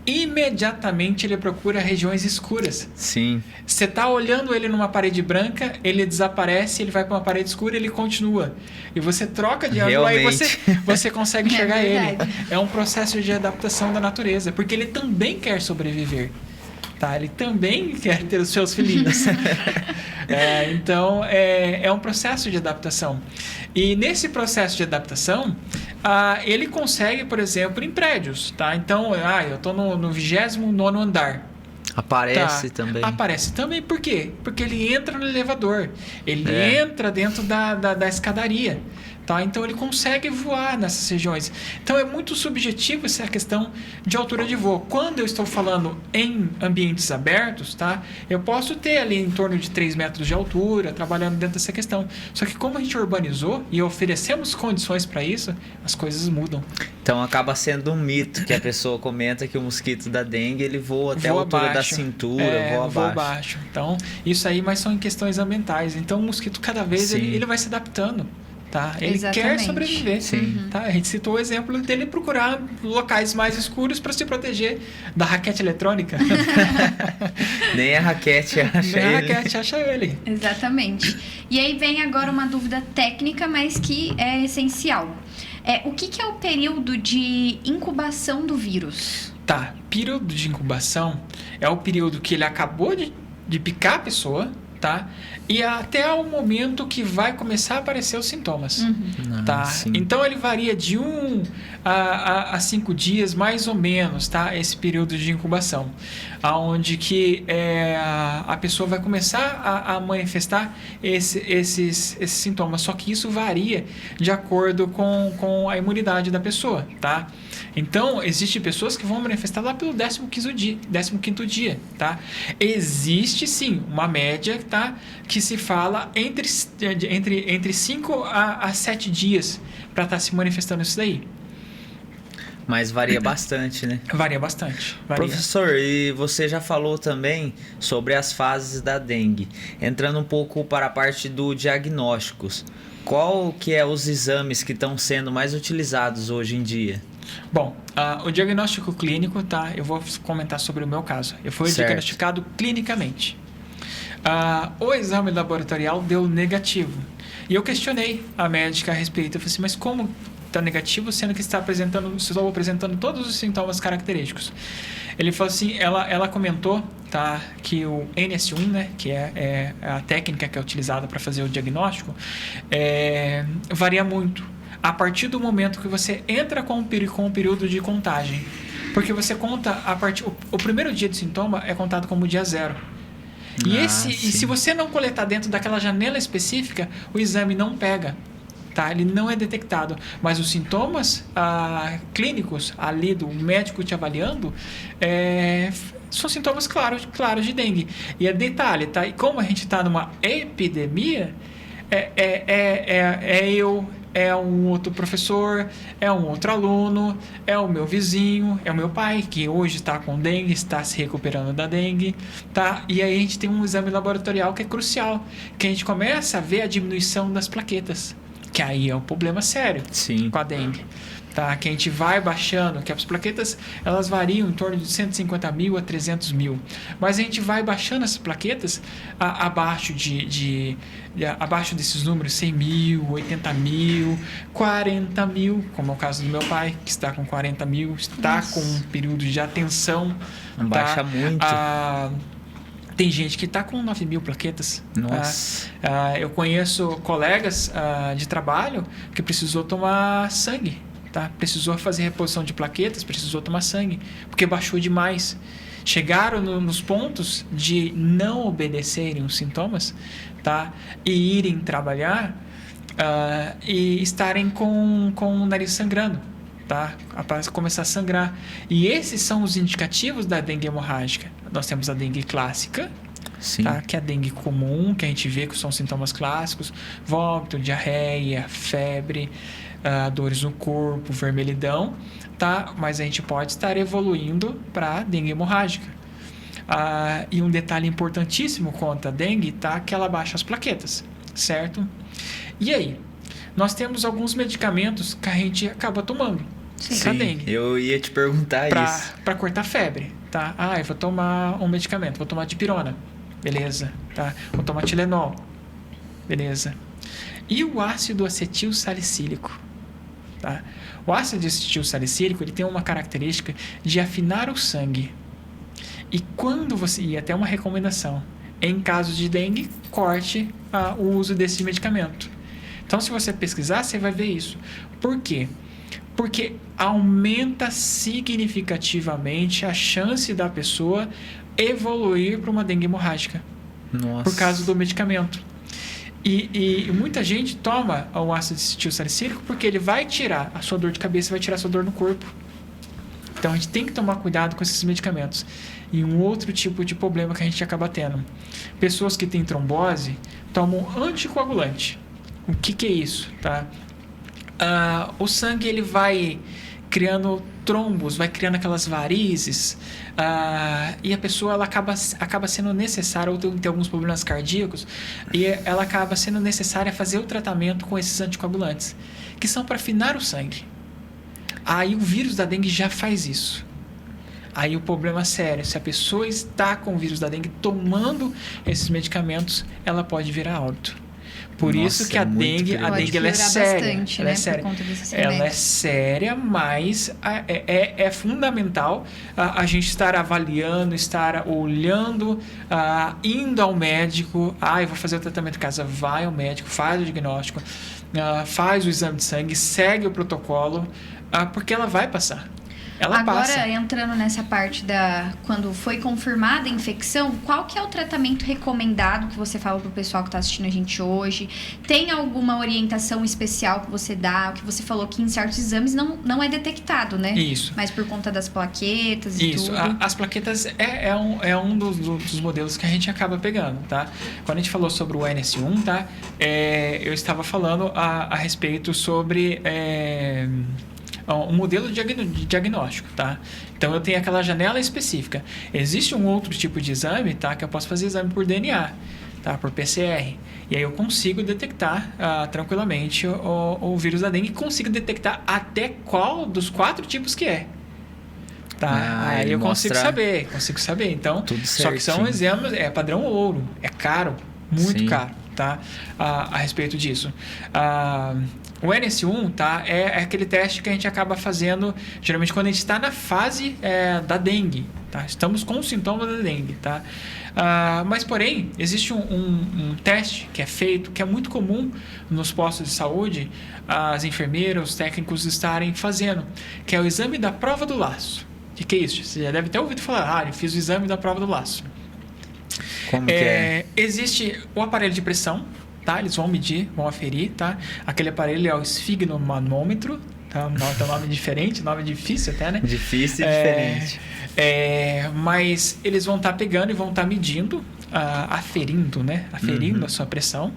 imediatamente ele procura regiões escuras.
Sim.
Você está olhando ele numa parede branca, ele desaparece, ele vai para uma parede escura e ele continua. E você troca de ângulo, aí você consegue enxergar ele. É um processo de adaptação da natureza, porque ele também quer sobreviver. Tá? Ele também quer ter os seus filhinhos. Então, é um processo de adaptação. E nesse processo de adaptação, ele consegue, por exemplo, em prédios. Tá? Então, eu estou no 29º andar.
Aparece também.
Aparece também. Por quê? Porque ele entra no elevador. Ele entra dentro da escadaria. Tá? Então, ele consegue voar nessas regiões. Então, é muito subjetivo essa questão de altura de voo. Quando eu estou falando em ambientes abertos, tá? Eu posso ter ali em torno de 3 metros de altura, trabalhando dentro dessa questão. Só que como a gente urbanizou e oferecemos condições para isso, as coisas mudam.
Então, acaba sendo um mito que a pessoa comenta que o mosquito da dengue ele voa até a altura da cintura, voa abaixo.
Então, isso aí, mas são em questões ambientais. Então, o mosquito, cada vez, ele vai se adaptando. Tá? Ele quer sobreviver.
Sim.
Tá? A gente citou o exemplo dele procurar locais mais escuros para se proteger da raquete eletrônica.
Nem a raquete acha ele.
Exatamente. E aí vem agora uma dúvida técnica, mas que é essencial. O que é o período de incubação do vírus?
Tá, período de incubação é o período que ele acabou de picar a pessoa, tá? E até o momento que vai começar a aparecer os sintomas, tá? Então ele varia de 1 a 5 dias, mais ou menos, tá? Esse período de incubação, aonde que a pessoa vai começar a manifestar esses sintomas, só que isso varia de acordo com a imunidade da pessoa, tá? Então, existem pessoas que vão manifestar lá pelo 15º dia, tá? Existe, sim, uma média, tá? Que se fala entre 5 a 7 dias para estar se manifestando isso daí.
Mas varia bastante, né?
Varia bastante. Varia.
Professor, e você já falou também sobre as fases da dengue. Entrando um pouco para a parte do diagnósticos. Qual que é os exames que estão sendo mais utilizados hoje em dia?
Bom, o diagnóstico clínico, tá? Eu vou comentar sobre o meu caso. Eu fui diagnosticado clinicamente. O exame laboratorial deu negativo. E eu questionei a médica a respeito. Eu falei assim, mas como está negativo, sendo que estou apresentando todos os sintomas característicos? Ele falou assim, ela comentou, tá, que o NS1, né, que é a técnica que é utilizada para fazer o diagnóstico, varia muito a partir do momento que você entra com o período de contagem. Porque você conta o primeiro dia de sintoma é contado como dia 0. E se você não coletar dentro daquela janela específica, o exame não pega, tá? Ele não é detectado. Mas os sintomas clínicos ali do médico te avaliando são sintomas claros de dengue. E detalhe, tá? E como a gente está numa epidemia, é um outro professor, é um outro aluno, é o meu vizinho, é o meu pai, que hoje está com dengue, está se recuperando da dengue, tá? E aí a gente tem um exame laboratorial que é crucial, que a gente começa a ver a diminuição das plaquetas, que aí é um problema sério com a dengue. Tá? Que a gente vai baixando, que as plaquetas elas variam em torno de 150 mil a 300 mil, mas a gente vai baixando essas plaquetas abaixo abaixo desses números, 100 mil, 80 mil, 40 mil, como é o caso do meu pai, que está com 40 mil, está com um período de atenção.
Baixa muito.
Tem gente que está com 9 mil plaquetas.
Nossa.
Eu conheço colegas de trabalho que precisou tomar sangue. Tá? Precisou fazer reposição de plaquetas, precisou tomar sangue, porque baixou demais. Chegaram nos pontos de não obedecerem os sintomas, tá? E irem trabalhar e estarem com o nariz sangrando, tá? Para começar a sangrar. E esses são os indicativos da dengue hemorrágica. Nós temos a dengue clássica, tá? Que é a dengue comum, que a gente vê que são sintomas clássicos: vômito, diarreia, febre, dores no corpo, vermelhidão, tá? Mas a gente pode estar evoluindo para dengue hemorrágica. E um detalhe importantíssimo quanto à dengue, tá? Que ela baixa as plaquetas, certo? E aí, nós temos alguns medicamentos que a gente acaba tomando para dengue.
Eu ia te perguntar isso.
Para cortar febre, tá? Eu vou tomar um medicamento, vou tomar dipirona, beleza, tá? Vou tomar Tilenol, beleza. E o ácido acetil salicílico? Tá? O ácido acetil salicílico ele tem uma característica de afinar o sangue. E até uma recomendação: em caso de dengue, corte o uso desse medicamento. Então, se você pesquisar, você vai ver isso. Por quê? Porque aumenta significativamente a chance da pessoa evoluir para uma dengue hemorrágica.
Nossa.
Por causa do medicamento. E muita gente toma o ácido acetil salicílico porque ele vai tirar a sua dor de cabeça, vai tirar a sua dor no corpo. Então a gente tem que tomar cuidado com esses medicamentos. E um outro tipo de problema que a gente acaba tendo: pessoas que têm trombose tomam anticoagulante. O que é isso? Tá? O sangue ele vai criando trombos, vai criando aquelas varizes, e a pessoa ela acaba sendo necessária, ou tem alguns problemas cardíacos, e ela acaba sendo necessária fazer o tratamento com esses anticoagulantes, que são para afinar o sangue. Aí o vírus da dengue já faz isso. Aí o problema é sério: se a pessoa está com o vírus da dengue tomando esses medicamentos, ela pode virar óbito. Por
Nossa,
isso que a
é muito
dengue,
perigoso.
ela é
Piorar
séria.
bastante,
Ela
né,
é séria.
por conta desses
Ela é
remédios.
séria, mas é fundamental a gente estar avaliando, estar olhando, indo ao médico. Eu vou fazer o tratamento em casa. Vai ao médico, faz o diagnóstico, faz o exame de sangue, segue o protocolo, porque ela vai passar. Ela
Agora,
passa.
entrando nessa parte quando foi confirmada a infecção, qual que é o tratamento recomendado que você fala pro pessoal que está assistindo a gente hoje? Tem alguma orientação especial que você dá? Que você falou que em certos exames não é detectado, né?
Isso.
Mas por conta das plaquetas e
Isso,
tudo.
as plaquetas é um dos modelos que a gente acaba pegando, tá? Quando a gente falou sobre o NS1, tá? Eu estava falando a respeito sobre um modelo de diagnóstico, tá? Então eu tenho aquela janela específica. Existe um outro tipo de exame, tá? Que eu posso fazer exame por DNA, tá? Por PCR. E aí eu consigo detectar tranquilamente o vírus da dengue e consigo detectar até qual dos 4 tipos que é. Tá? Aí eu consigo saber. Então,
tudo
só que são exames, padrão ouro, é caro, muito caro, tá? A respeito disso. O NS1, tá? É aquele teste que a gente acaba fazendo geralmente quando a gente está na fase da dengue, tá? Estamos com os sintomas da dengue, tá? Mas, porém, existe um teste que é feito, que é muito comum nos postos de saúde, as enfermeiras, os técnicos estarem fazendo, que é o exame da prova do laço. O que é isso? Você já deve ter ouvido falar, eu fiz o exame da prova do laço.
Como que é?
Existe o aparelho de pressão, tá? Eles vão medir, vão aferir, tá? Aquele aparelho é o esfigmomanômetro, tá? Tem um nome diferente, nome difícil até, né?
Difícil e diferente.
Mas eles vão estar pegando e vão estar medindo, aferindo, né? Aferindo a sua pressão.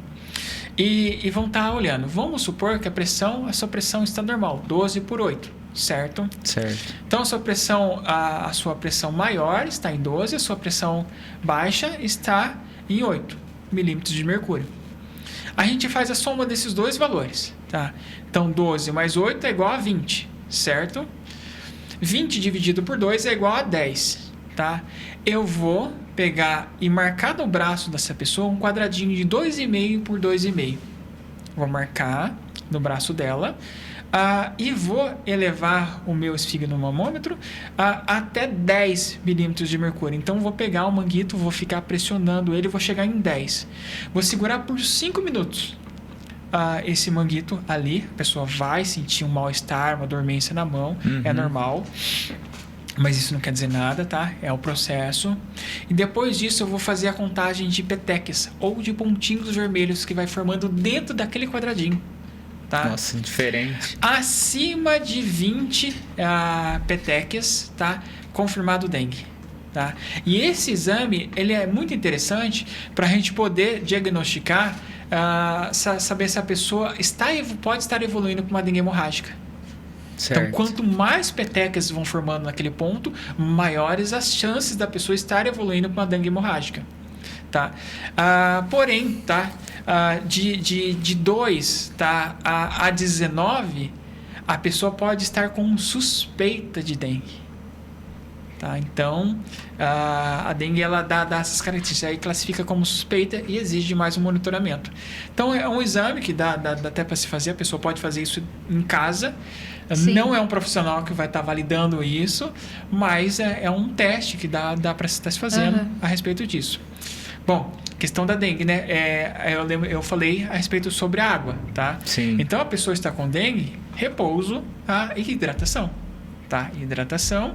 E vão estar olhando. Vamos supor que a sua pressão está normal, 12/8. Certo?
Certo.
Então, a sua pressão maior está em 12, a sua pressão baixa está em 8 milímetros de mercúrio. A gente faz a soma desses dois valores, tá? Então, 12 mais 8 é igual a 20, certo? 20 dividido por 2 é igual a 10, tá? Eu vou pegar e marcar no braço dessa pessoa um quadradinho de 2,5 por 2,5. Vou marcar no braço dela. E vou elevar o meu esfigmomanômetro até 10 milímetros de mercúrio. Então, vou pegar o manguito, vou ficar pressionando ele, vou chegar em 10. Vou segurar por 5 minutos esse manguito ali. A pessoa vai sentir um mal-estar, uma dormência na mão. É normal. Mas isso não quer dizer nada, tá? É o processo. E depois disso, eu vou fazer a contagem de petequias ou de pontinhos vermelhos que vai formando dentro daquele quadradinho. Tá?
Nossa, diferente.
Acima de 20 petequias, tá? Confirmado dengue. Tá? E esse exame, ele é muito interessante para a gente poder diagnosticar, saber se a pessoa pode estar evoluindo para uma dengue hemorrágica.
Certo.
Então, quanto mais petequias vão formando naquele ponto, maiores as chances da pessoa estar evoluindo para uma dengue hemorrágica. Tá? Porém, tá? De 2 tá? a 19, a pessoa pode estar com suspeita de dengue. Tá? Então, a dengue ela dá essas características, aí classifica como suspeita e exige mais um monitoramento. Então, é um exame que dá até para se fazer, a pessoa pode fazer isso em casa. Sim. Não é um profissional que vai estar validando isso, mas é um teste que dá para se estar se fazendo a respeito disso. Bom, questão da dengue, né? Eu falei a respeito sobre a água, tá?
Sim.
Então, a pessoa está com dengue, repouso e hidratação, tá? Hidratação.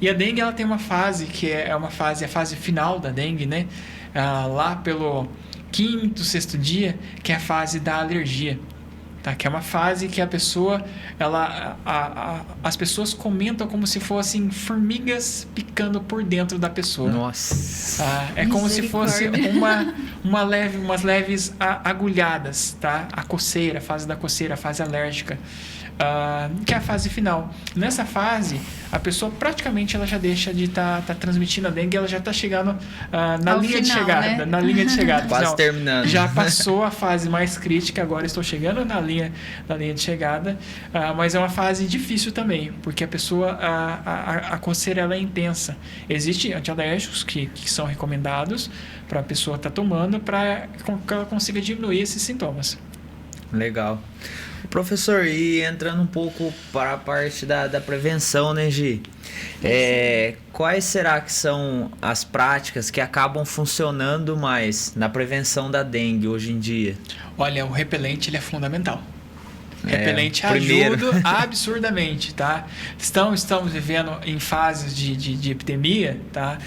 E a dengue, ela tem uma fase que a fase final da dengue, né? Lá pelo 5º, 6º dia, que é a fase da alergia. Tá? Que é uma fase que a pessoa, as pessoas comentam como se fossem formigas picando por dentro da pessoa.
Nossa.
É como se fosse umas leves agulhadas, tá? A coceira, a fase da coceira, a fase alérgica. que é a fase final. Nessa fase, a pessoa praticamente ela já deixa de estar transmitindo a dengue, ela já está chegando na
Ao
linha de
final,
chegada.
né?
Na linha de chegada.
Quase terminando.
Já passou a fase mais crítica, agora estou chegando na linha de chegada, mas é uma fase difícil também, porque a pessoa, a coceira ela é intensa. Existem antialérgicos que são recomendados para a pessoa estar tomando para que ela consiga diminuir esses sintomas.
Legal. Professor, e entrando um pouco para a parte da prevenção, né, Gi? Quais será que são as práticas que acabam funcionando mais na prevenção da dengue hoje em dia?
Olha, o repelente ele é fundamental. Repelente
primeiro.
ajuda absurdamente, tá? Estamos vivendo em fases de epidemia, tá?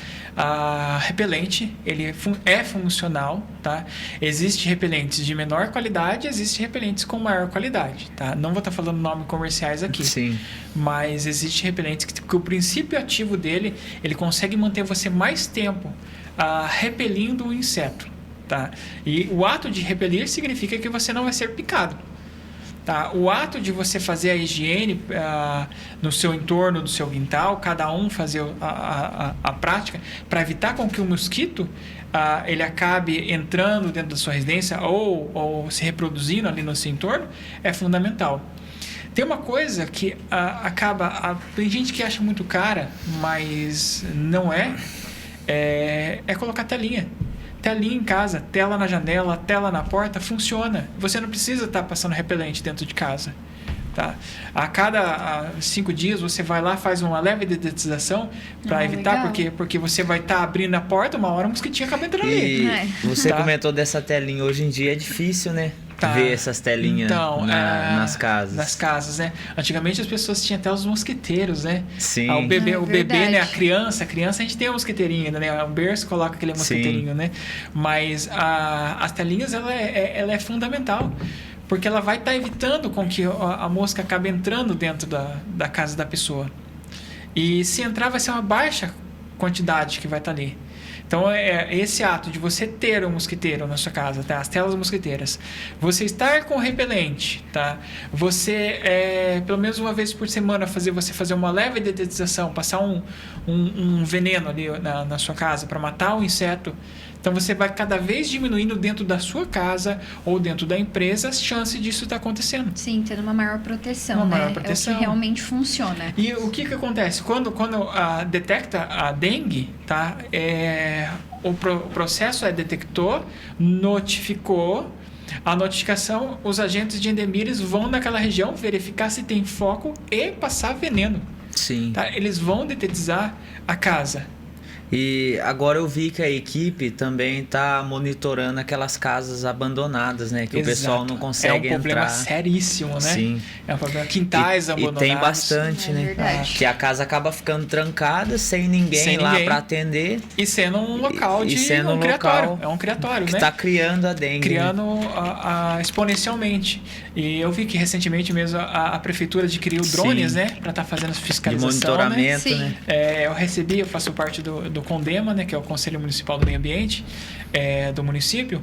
Repelente, ele é funcional, tá? Existem repelentes de menor qualidade, existem repelentes com maior qualidade, tá? Não vou estar falando nomes comerciais aqui.
Sim.
Mas existem repelentes que o princípio ativo dele, ele consegue manter você mais tempo repelindo o inseto, tá? E o ato de repelir significa que você não vai ser picado. Tá? O ato de você fazer a higiene no seu entorno, do seu quintal, cada um fazer a prática para evitar com que o mosquito ele acabe entrando dentro da sua residência ou se reproduzindo ali no seu entorno, é fundamental. Tem uma coisa que tem gente que acha muito cara, mas não é colocar telinha. Telinha em casa, tela na janela, tela na porta, funciona. Você não precisa estar passando repelente dentro de casa. Tá? A cada 5 dias você vai lá, faz uma leve dedetização para evitar, porque você vai estar abrindo a porta, uma hora o mosquitinho acaba entrando ali.
Você comentou dessa telinha, hoje em dia é difícil, né? Ver essas telinhas nas casas.
Nas casas, né? Antigamente as pessoas tinham até os mosquiteiros, né?
Sim.
O bebê, né? A criança a gente tem a mosquiteirinha, né? O berço coloca aquele mosquiteirinho, né? Mas as telinhas, ela é fundamental. Porque ela vai estar evitando com que a mosca acabe entrando dentro da casa da pessoa. E se entrar, vai ser uma baixa quantidade que vai estar ali. Então, esse ato de você ter um mosquiteiro na sua casa, tá? As telas mosquiteiras, você estar com repelente, tá? Você, pelo menos uma vez por semana, você fazer uma leve dedetização, passar um veneno ali na sua casa para matar o inseto. Então, você vai cada vez diminuindo dentro da sua casa ou dentro da empresa as chances disso estar acontecendo.
Sim, tendo uma maior proteção,
uma
né?
maior proteção.
É o que realmente funciona.
E o que acontece? Quando detecta a dengue, tá? O processo detectou, notificou. A notificação, os agentes de Endemires vão naquela região verificar se tem foco e passar veneno.
Sim.
Tá? Eles vão detetizar a casa.
E agora eu vi que a equipe também está monitorando aquelas casas abandonadas, né? Que
Exato.
O pessoal não consegue entrar.
É um problema seríssimo, né?
Sim.
É um problema. Quintais abandonados.
E tem bastante, né?
Verdade.
Que a casa acaba ficando trancada, sem ninguém lá para atender.
E sendo um local de
sendo
um criatório. É um criatório,
que
né?
está criando a dengue.
Criando exponencialmente. E eu vi que recentemente mesmo a prefeitura adquiriu drones, né? Para estar fazendo fiscalização.
De monitoramento, né?
Eu faço parte do CONDEMA, né, que é o Conselho Municipal do Meio Ambiente do município,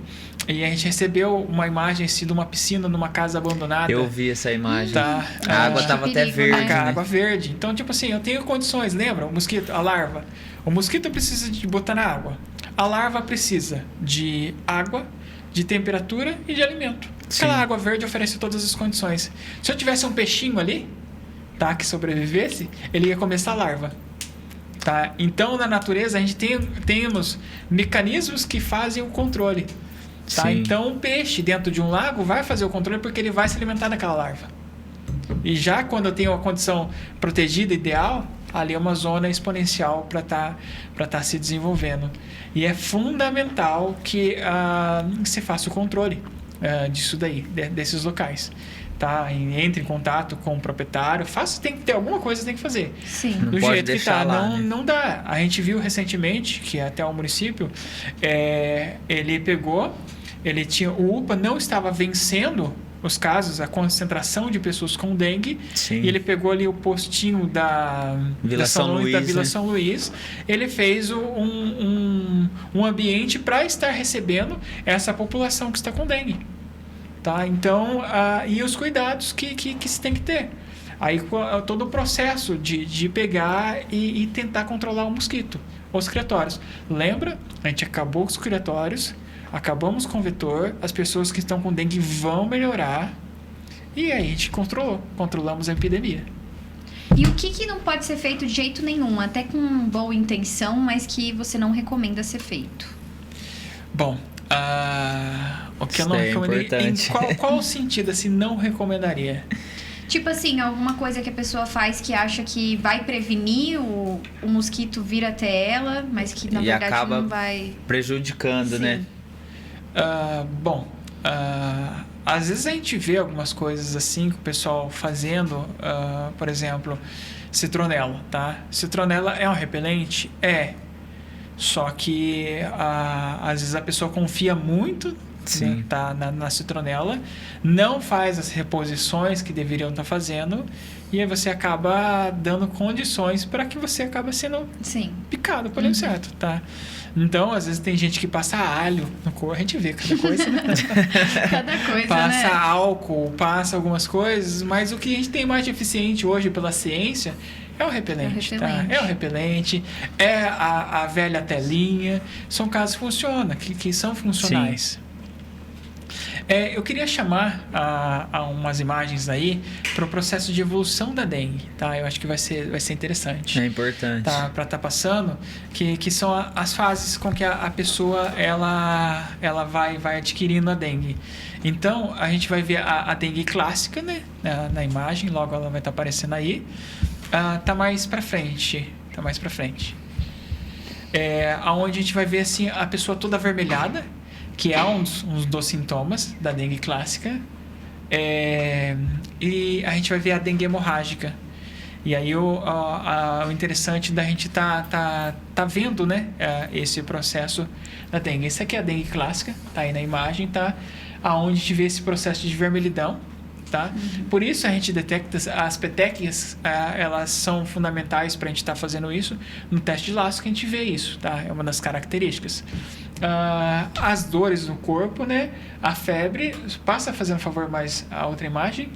e a gente recebeu uma imagem de uma piscina numa casa abandonada.
Eu vi essa imagem.
Tá,
a água estava até verde.
A água verde. Então, tipo assim, eu tenho condições, lembra? O mosquito, a larva. O mosquito precisa de botar na água. A larva precisa de água, de temperatura e de alimento.
Sim.
Aquela água verde oferece todas as condições. Se eu tivesse um peixinho ali, tá, que sobrevivesse, ele ia comer essa larva. Tá? Então, na natureza, a gente temos mecanismos que fazem o controle. Tá? Então, o peixe dentro de um lago vai fazer o controle porque ele vai se alimentar daquela larva. E já quando eu tenho uma condição protegida, ideal, ali é uma zona exponencial para tá se desenvolvendo. E é fundamental que se faça o controle disso daí, desses locais. Tá? Entre em contato com o proprietário. Tem que ter alguma coisa, tem que fazer.
Sim.
Não
Do
pode
jeito que
deixar
tá,
lá, né?
não dá. A gente viu recentemente que até o município, ele tinha, o UPA não estava vencendo os casos, a concentração de pessoas com dengue.
Sim.
E ele pegou ali o postinho da
Vila São Luís,
São Luís. Ele fez um ambiente para estar recebendo essa população que está com dengue. tá? Então, e os cuidados que se tem que ter. Aí todo o processo de pegar e tentar controlar o mosquito, os criatórios. Lembra? A gente acabou com os criatórios, acabamos com o vetor, as pessoas que estão com dengue vão melhorar e aí a gente controlamos a epidemia.
E o que não pode ser feito de jeito nenhum, até com boa intenção, mas que você não recomenda ser feito?
Bom, o que eu não recomendaria, em qual sentido assim não recomendaria?
Tipo assim, alguma coisa que a pessoa faz que acha que vai prevenir o mosquito vir até ela, mas que na verdade
acaba
não vai
prejudicando,
Sim.
né?
Às vezes a gente vê algumas coisas assim que o pessoal fazendo, por exemplo, citronela, tá? Citronela é um repelente? É. Só que às vezes a pessoa confia muito, né, tá, na citronela, não faz as reposições que deveriam estar fazendo e aí você acaba dando condições para que você acabe sendo picado por inseto, tá? Então, às vezes tem gente que passa alho no corpo, a gente vê cada coisa, né?
Cada coisa,
passa
né?
álcool, passa algumas coisas, mas o que a gente tem mais de eficiente hoje pela ciência é o repelente, tá? É o repelente, é a velha telinha, são casos que funcionam, que são funcionais. Eu queria chamar a umas imagens aí para o processo de evolução da dengue, tá? Eu acho que vai ser interessante.
É importante.
Tá, para estar passando, que são as fases com que a pessoa ela vai adquirindo a dengue. Então, a gente vai ver a dengue clássica, né? Na imagem, logo ela vai estar aparecendo aí. Tá mais para frente. Aonde a gente vai ver assim a pessoa toda avermelhada, que é um dos sintomas da dengue clássica. E a gente vai ver a dengue hemorrágica. E aí o interessante da gente tá vendo, né, esse processo da dengue. Esse aqui é a dengue clássica, tá aí na imagem, tá? Aonde a gente vê esse processo de vermelhidão, tá? Por isso a gente detecta as petequias, elas são fundamentais para a gente estar fazendo isso. No teste de laço que a gente vê isso, tá? É uma das características. As dores no corpo, né? A febre. Passa fazendo favor mais a outra imagem.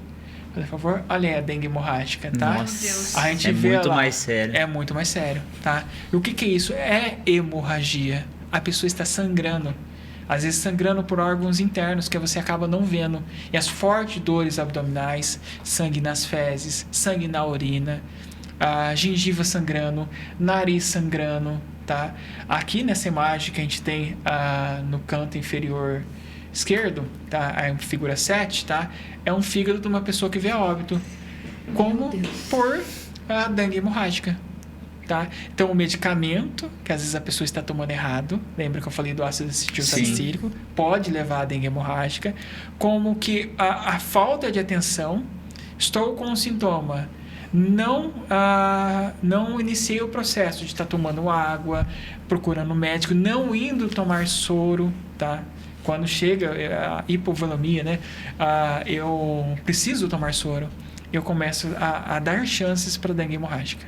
Por favor, olha aí a dengue hemorrágica, tá?
Nossa,
a gente vê
muito
lá,
mais sério.
É muito mais sério, tá? E o que é isso? É hemorragia. A pessoa está sangrando. Às vezes sangrando por órgãos internos que você acaba não vendo. E as fortes dores abdominais, sangue nas fezes, sangue na urina, a gengiva sangrando, nariz sangrando, tá? Aqui nessa imagem que a gente tem no canto inferior esquerdo, tá? A figura 7, tá? É um fígado de uma pessoa que veio a óbito, como por dengue hemorrágica, tá? Então o medicamento, que às vezes a pessoa está tomando errado, lembra que eu falei do ácido acetil salicílico, pode levar a dengue hemorrágica, como que a falta de atenção, estou com um sintoma, não iniciei o processo de estar tomando água, procurando um médico, não indo tomar soro, tá? Quando chega a hipovolemia, né? Eu preciso tomar soro. Eu começo a dar chances para dengue hemorrágica.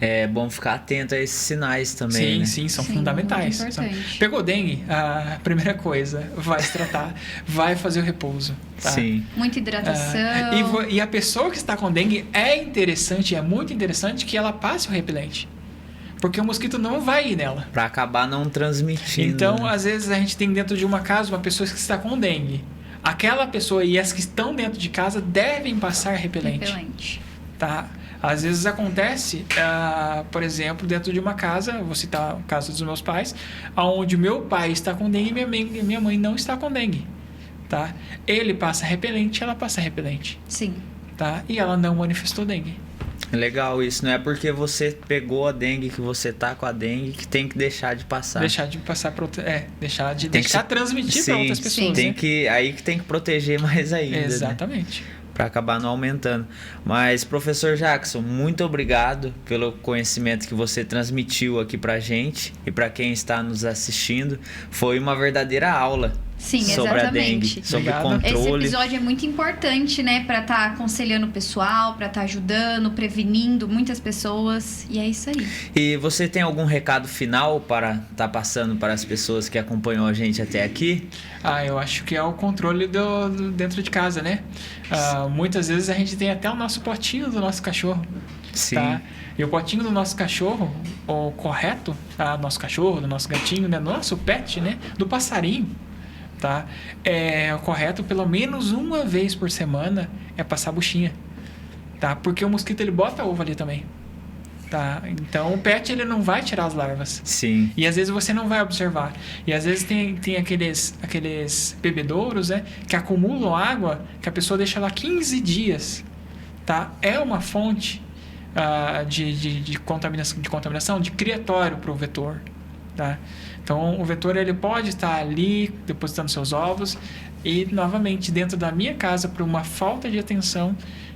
É bom ficar atento a esses sinais também, né?
Sim, são fundamentais. Pegou dengue, a primeira coisa, vai se tratar, vai fazer o repouso. Tá?
Sim.
Muita hidratação.
E a pessoa que está com dengue é muito interessante que ela passe o repelente. Porque o mosquito não vai ir nela.
Para acabar não transmitindo.
Então,
né?
às vezes, a gente tem dentro de uma casa uma pessoa que está com dengue. Aquela pessoa e as que estão dentro de casa devem passar repelente. Tá? Às vezes acontece, por exemplo, dentro de uma casa, vou citar o caso dos meus pais, onde o meu pai está com dengue e minha mãe não está com dengue. Tá? Ele passa repelente, ela passa repelente.
Sim.
Tá? E ela não manifestou dengue.
Legal isso, não é porque você pegou a dengue, que você tá com a dengue, que tem que deixar de passar.
Deixar de passar para outra, deixar de transmitir para
sim,
outras pessoas.
Tem
né?
aí que tem que proteger mais ainda.
Exatamente.
Né? Para acabar não aumentando. Mas, professor Jackson, muito obrigado pelo conhecimento que você transmitiu aqui pra gente e para quem está nos assistindo. Foi uma verdadeira aula.
Sim,
sobre a dengue,
exatamente.
sobre
Obrigado.
Esse
controle.
episódio é muito importante, né? Pra estar aconselhando o pessoal, pra estar ajudando, prevenindo muitas pessoas. E é isso aí.
E você tem algum recado final para estar passando para as pessoas que acompanham a gente até aqui?
Eu acho que é o controle do dentro de casa, né? Muitas vezes a gente tem até o nosso potinho do nosso cachorro.
Sim.
Tá? E o potinho do nosso cachorro, o correto, nosso cachorro, do nosso gatinho, né? Nosso pet, né? Do passarinho, tá? O correto, pelo menos uma vez por semana, é passar a buchinha, tá? Porque o mosquito, ele bota ovo ali também, tá? Então, o pet, ele não vai tirar as larvas.
Sim.
E às vezes você não vai observar. E às vezes tem aqueles bebedouros, né? Que acumulam água, que a pessoa deixa lá 15 dias, tá? É uma fonte de contaminação, de criatório para o vetor, tá? Então, o vetor, ele pode estar ali depositando seus ovos e, novamente, dentro da minha casa, por uma falta de atenção,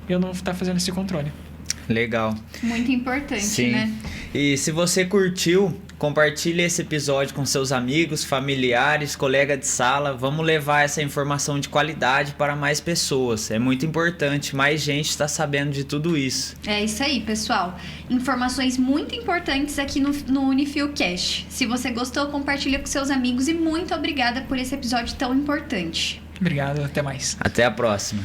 eu não estar fazendo esse controle.
Legal.
Muito importante,
Sim.
né?
E se você curtiu, compartilhe esse episódio com seus amigos, familiares, colega de sala. Vamos levar essa informação de qualidade para mais pessoas. É muito importante, mais gente está sabendo de tudo isso.
É isso aí, pessoal. Informações muito importantes aqui no UniFilCast. Se você gostou, compartilha com seus amigos e muito obrigada por esse episódio tão importante.
Obrigado, até mais.
Até a próxima.